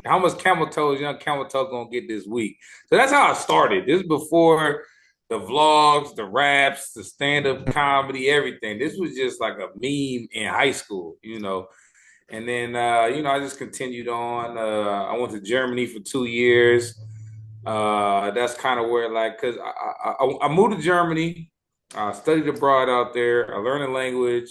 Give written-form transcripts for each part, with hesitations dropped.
how much camel toe is young camel toe gonna get this week? So that's how I started. This is before the vlogs, the raps, the stand-up comedy, everything. This was just like a meme in high school, you know. And then I just continued on. I went to Germany for 2 years. That's kind of where, like, because I moved to Germany, I studied abroad out there, I learned the language,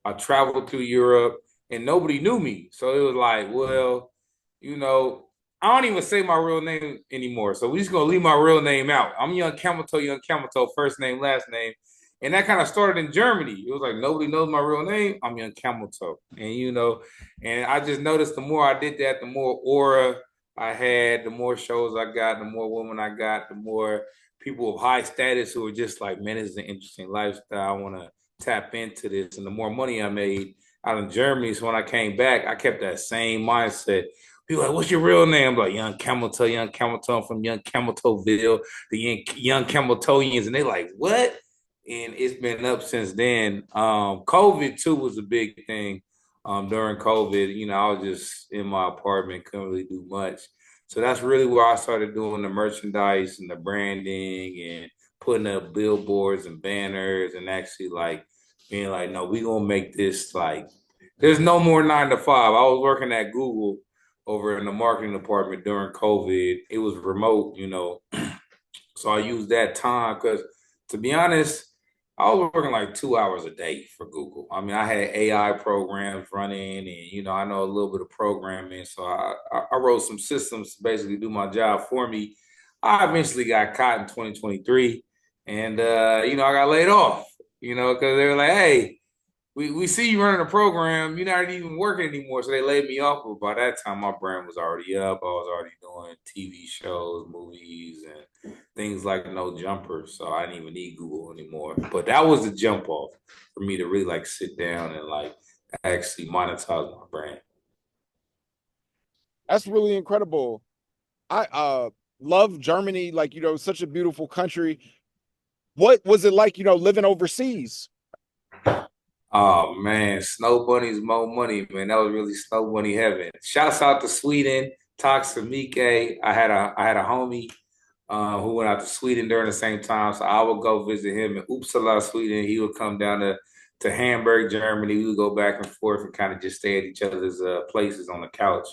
I traveled through Europe, and nobody knew me. So it was like, well, you know, I don't even say my real name anymore. So we just gonna leave my real name out. I'm Young Camel Toe, first name, last name. And that kind of started in Germany. It was like nobody knows my real name. I'm Young Camel Toe. And I just noticed the more I did that, the more aura I had, the more shows I got, the more women I got, the more people of high status who were just like, man, this is an interesting lifestyle. I want to tap into this. And the more money I made out in Germany. So when I came back, I kept that same mindset. People like, what's your real name? I'm like, Young Camel Toe. I'm from Young Cameltoeville, the Young Cameltoians. And they like, what? And it's been up since then. COVID too was a big thing. During COVID, I was just in my apartment, couldn't really do much. So that's really where I started doing the merchandise and the branding and putting up billboards and banners and actually like being like, no, we gonna make this like there's no more 9 to 5. I was working at Google over in the marketing department during COVID. It was remote. So I used that time because to be honest, I was working like 2 hours a day for Google. I mean, I had AI programs running, and I know a little bit of programming. So I wrote some systems to basically do my job for me. I eventually got caught in 2023, and I got laid off. Because they were like, "Hey, we see you running a program. You're not even working anymore." So they laid me off. But by that time, my brand was already up. I was already doing TV shows, movies, and things like No Jumper. So I didn't even need Google anymore. But that was the jump off for me to really like sit down and like actually monetize my brand. That's really incredible. I love Germany, like, such a beautiful country. What was it like, living overseas? Oh man, Snow Bunny's more money, man. That was really Snow Bunny heaven. Shouts out to Sweden, Mike. I had a homie who went out to Sweden during the same time. So I would go visit him in Uppsala, Sweden. He would come down to Hamburg, Germany. We would go back and forth and kind of just stay at each other's places on the couch.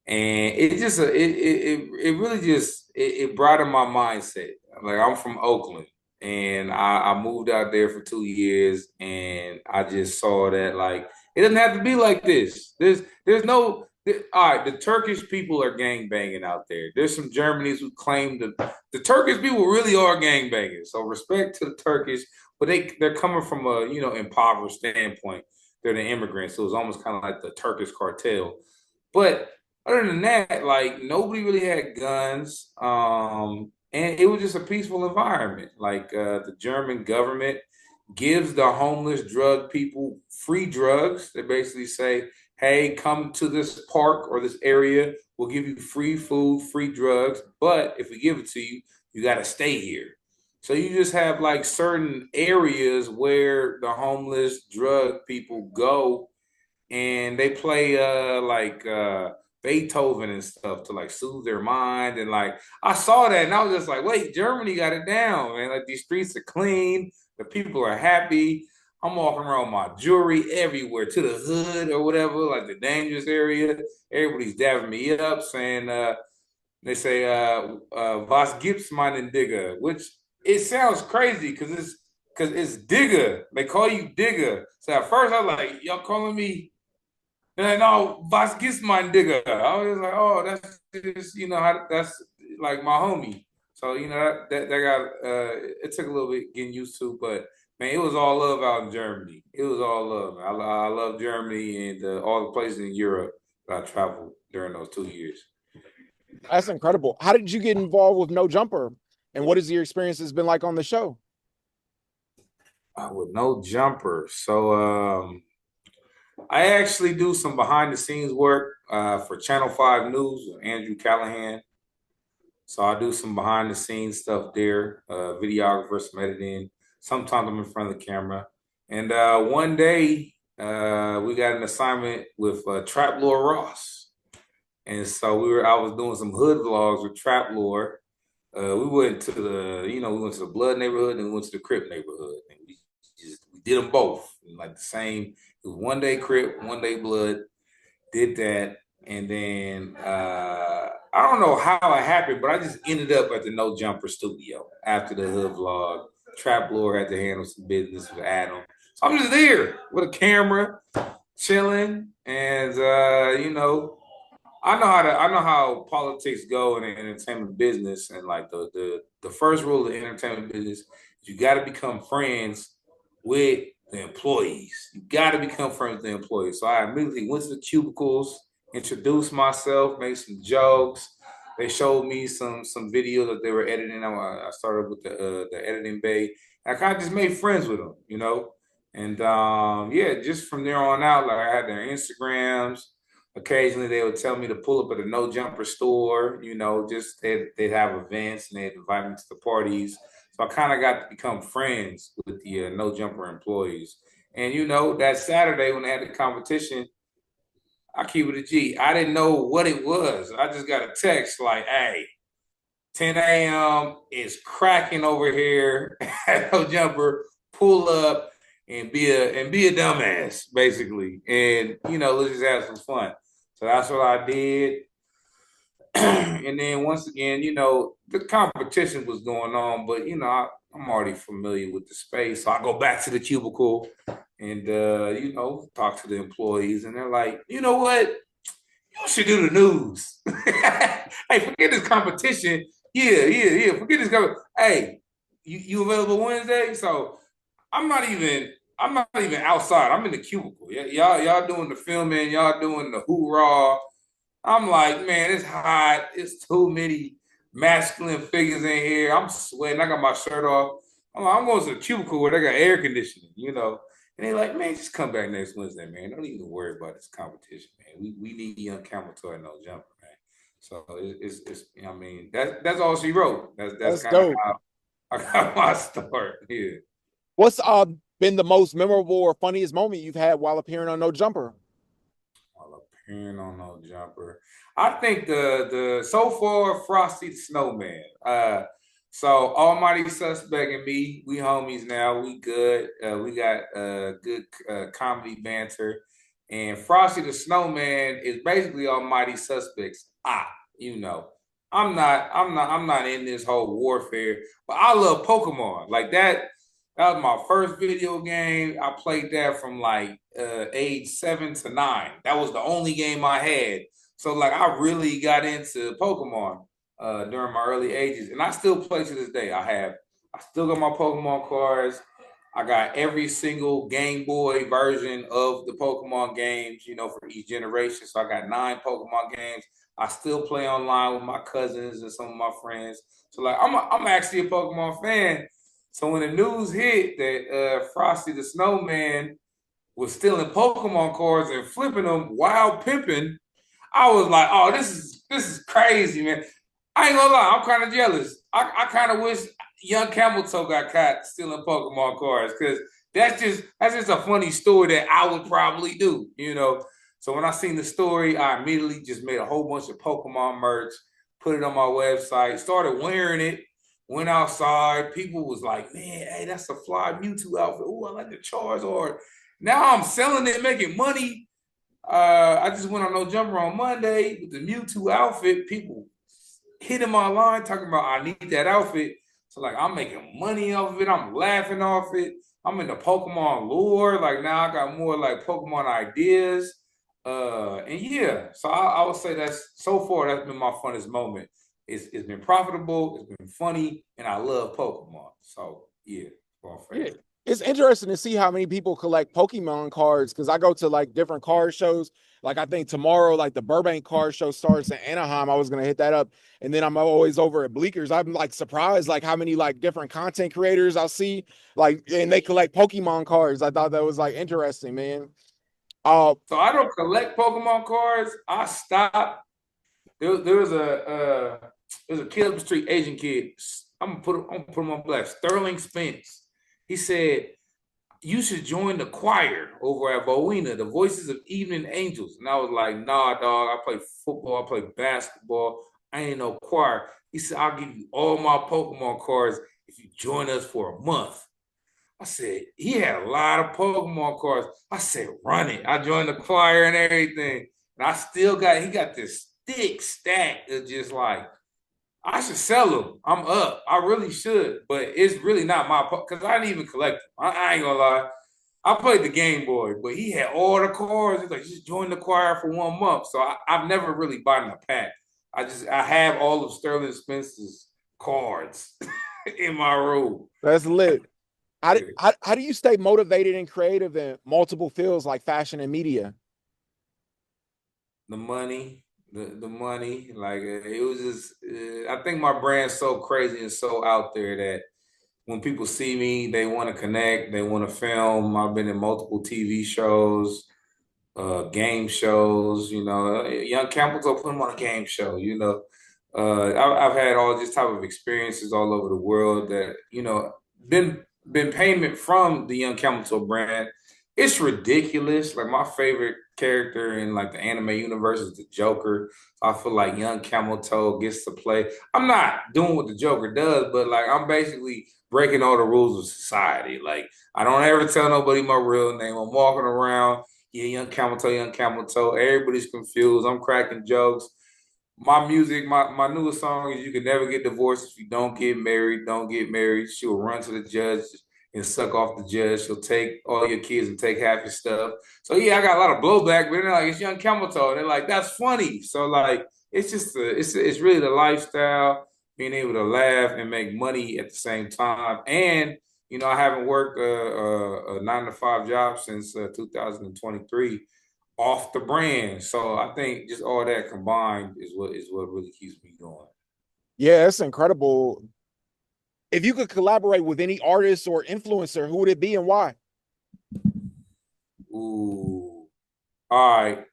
And it just it really just it broadened my mindset. Like I'm from Oakland, and I moved out there for 2 years, and I just saw that like it doesn't have to be like this. There's no all right. The Turkish people are gang banging out there. There's some Germans who claim the Turkish people really are gang bangers. So respect to the Turkish, but they're coming from a impoverished standpoint. They're the immigrants, so it's almost kind of like the Turkish cartel. But other than that, like nobody really had guns. And it was just a peaceful environment. Like the German government gives the homeless drug people free drugs. They basically say, hey, come to this park or this area. We'll give you free food, free drugs. But if we give it to you, you got to stay here. So you just have like certain areas where the homeless drug people go and they play Beethoven and stuff to like soothe their mind. And like I saw that and I was just like, wait, Germany got it down, man. Like these streets are clean, the people are happy. I'm walking around with my jewelry everywhere to the hood or whatever, like the dangerous area. Everybody's dabbing me up, saying they say was gibt's meinen Digger, which it sounds crazy because it's Digger. They call you Digger. So at first I was like, y'all calling me no, was gibt's mein Digger. I was like, oh, that's just, that's like my homie. So, that got, it took a little bit getting used to, but man, it was all love out in Germany. It was all love. I love Germany and all the places in Europe that I traveled during those 2 years. That's incredible. How did you get involved with No Jumper? And what has your experience has been like on the show? With no jumper. So, I actually do some behind the scenes work for Channel 5 News with Andrew Callahan. So I do some behind the scenes stuff there, videographer, some editing. Sometimes I'm in front of the camera. And one day we got an assignment with Trap Lord Ross. And so I was doing some hood vlogs with Trap Lore. We went to we went to the Blood neighborhood and we went to the Crip neighborhood. And we did them both. Like the same, it was one day Crip, one day Blood, did that. And then I don't know how it happened, but I just ended up at the No Jumper studio after the hood vlog. Trap Lore had to handle some business with Adam. So I'm just there with a camera, chilling, and I know how politics go in the entertainment business, and like the first rule of the entertainment business is you got to become friends with the employees. You got to become friends with the employees. So I immediately went to the cubicles, introduced myself, made some jokes. They showed me some videos that they were editing. I started with the editing bay. I kind of just made friends with them, and yeah, just from there on out, like I had their Instagrams. Occasionally, they would tell me to pull up at a No Jumper store. Just they'd have events and they'd invite me to the parties. So I kind of got to become friends with the No Jumper employees. And that Saturday when they had the competition, I keep it a G. I didn't know what it was. I just got a text like, "Hey, 10 a.m. is cracking over here at No Jumper. Pull up and be a dumbass, basically. And let's just have some fun." So that's what I did. And then once again, the competition was going on, but I'm already familiar with the space. So I go back to the cubicle and talk to the employees, and they're like, "You know what? You should do the news." Hey, forget this competition. Yeah. Forget this. Hey, you available Wednesday? So I'm not even. I'm not even outside. I'm in the cubicle. Yeah, y'all doing the filming. Y'all doing the hoorah. I'm like, man, it's hot. It's too many masculine figures in here. I'm sweating. I got my shirt off. I'm going to the cubicle where they got air conditioning. And they're like, man, just come back next Wednesday, man. Don't even worry about this competition, man. We need YungCameltoe and No Jumper, man. So it's I mean, that's all she wrote. That's That's kind of dope. how I got my start. Yeah. What's been the most memorable or funniest moment you've had while appearing on No Jumper? While appearing on No Jumper. I think the so far Frosty the Snowman. So Almighty Suspect and me, we homies now. We good. We got good comedy banter. And Frosty the Snowman is basically Almighty Suspect's you know. I'm not in this whole warfare, but I love Pokemon. Like that was my first video game. I played that from like age 7 to 9. That was the only game I had. So like I really got into Pokemon during my early ages, and I still play to this day. I still got my Pokemon cards. I got every single Game Boy version of the Pokemon games, for each generation. So I got 9 Pokemon games. I still play online with my cousins and some of my friends. So like I'm actually a Pokemon fan. So when the news hit that Frosty the Snowman was stealing Pokemon cards and flipping them while pimping, I was like, "Oh, this is crazy, man." I ain't gonna lie, I'm kind of jealous. I kind of wish YungCameltoe got caught stealing Pokemon cards because that's just a funny story that I would probably do. So when I seen the story, I immediately just made a whole bunch of Pokemon merch, put it on my website, started wearing it. Went outside, people was like, "Man, hey, that's a fly Mewtwo outfit. Oh, I like the Charizard." Now I'm selling it, making money. I just went on No Jumper on Monday with the Mewtwo outfit. People hitting my line talking about I need that outfit. So like I'm making money off of it. I'm laughing off it. I'm in the Pokemon lore. Like now I got more like Pokemon ideas. And yeah, so I would say that's so far that's been my funnest moment. It's been profitable, it's been funny, and I love Pokemon. So yeah, my Yeah. favorite. It's interesting to see how many people collect Pokemon cards because I go to like different card shows. Like I think tomorrow, like the Burbank card show starts in Anaheim. I was gonna hit that up, and then I'm always over at Bleakers. I'm like surprised like how many like different content creators I'll see like and they collect Pokemon cards. I thought that was like interesting, man. Uh, So I don't collect Pokemon cards. I stopped. There was there's a kid up the street, Asian kid. I'm gonna put him on blast. Sterling Spence. He said, you should join the choir over at Boena, the Voices of Evening Angels. And I was like, nah, dog, I play football, I play basketball. I ain't no choir. He said, I'll give you all my Pokemon cards if you join us for a month. I said, he had a lot of Pokemon cards. I said, run it. I joined the choir and everything. And I still he got this thick stack of just like, I should sell them. I'm up. I really should, but it's really not my because I didn't even collect them. I ain't gonna lie. I played the Game Boy, but he had all the cards. He's like, just join the choir for 1 month. So I've never really bought a pack. I have all of Sterling Spencer's cards in my room. That's lit. How do you stay motivated and creative in multiple fields like fashion and media? The money, the money. Like it was just. I think my brand's so crazy and so out there that when people see me, they want to connect, they want to film. I've been in multiple TV shows, game shows. YungCameltoe put him on a game show. I've had all this type of experiences all over the world that been payment from the YungCameltoe brand. It's ridiculous. Like my favorite character in like the anime universe is the Joker. I feel like YungCameltoe gets to play. I'm not doing what the Joker does, but like I'm basically breaking all the rules of society. Like I don't ever tell nobody my real name. I'm walking around, yeah, YungCameltoe, YungCameltoe. Everybody's confused. I'm cracking jokes. My music, my newest song is "You Can Never Get Divorced If You Don't Get Married." Don't get married. She'll run to the judge and suck off the judge. She'll take all your kids and take half your stuff. So yeah, I got a lot of blowback, but they're like, it's YungCameltoe. And they're like, that's funny. So like, it's just it's really the lifestyle, being able to laugh and make money at the same time. And I haven't worked a 9 to 5 job since 2023 off the brand. So I think just all that combined is what really keeps me going. Yeah, it's incredible. If you could collaborate with any artist or influencer, who would it be and why? Ooh. All right.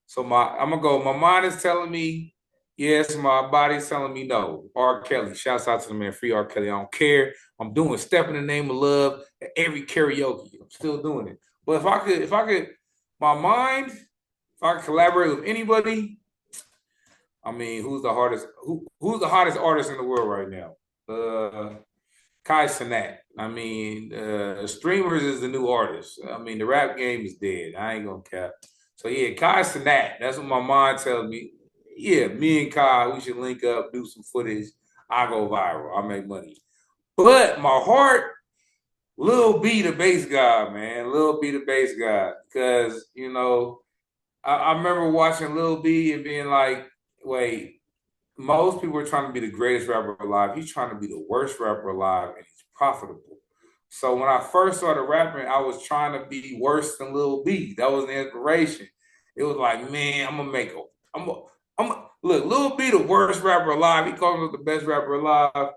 So I'm gonna go. My mind is telling me yes, my body's telling me no. R. Kelly. Shouts out to the man, free R. Kelly. I don't care. I'm doing Step in the Name of Love at every karaoke. I'm still doing it. But if I could my mind, if I could collaborate with anybody, I mean, who's the hottest artist in the world right now? Kai Cenat. I mean, streamers is the new artist. I mean, the rap game is dead. I ain't gonna cap. So yeah, Kai Cenat. That's what my mind tells me. Yeah, me and Kai, we should link up, do some footage. I go viral. I make money. But my heart, Lil B the bass guy, man. Lil B the bass guy. Because, I remember watching Lil B and being like, wait, most people are trying to be the greatest rapper alive. He's trying to be the worst rapper alive, and he's profitable. So when I first started rapping, I was trying to be worse than Lil B. That was the inspiration. It was like, man, I'm gonna make a, look, Lil B the worst rapper alive. He calls himself the best rapper alive,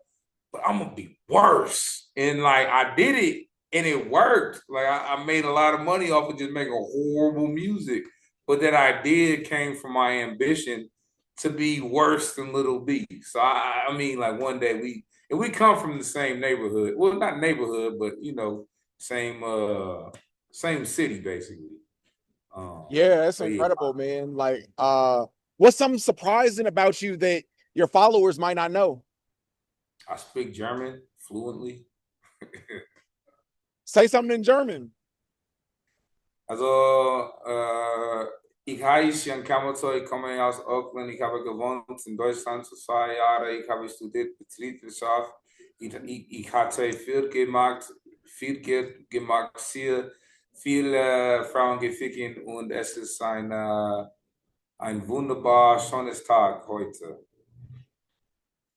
but I'm gonna be worse. And like I did it, and it worked. Like I made a lot of money off of just making horrible music. But that I did came from my ambition to be worse than Little B. So I mean, like one day we come from the same neighborhood. Well, not neighborhood, but same city basically. Yeah, that's So yeah, incredible, man. Like, what's something surprising about you that your followers might not know? I speak German fluently. Say something in German. Also, ich heiße Jan Kamoto, ich komme aus Auckland, ich habe gewohnt in Deutschland für 2 Jahre, ich habe studiert Betriebswirtschaft, ich hatte viel Geld gemacht, viele Frauen gefickt und es ist ein wunderbar schönes Tag heute.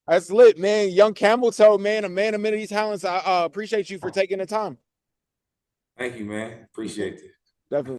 That's lit, man. YungCameltoe, man, a man of many talents. I appreciate you for taking the time. Thank you, man. Appreciate it. Definitely.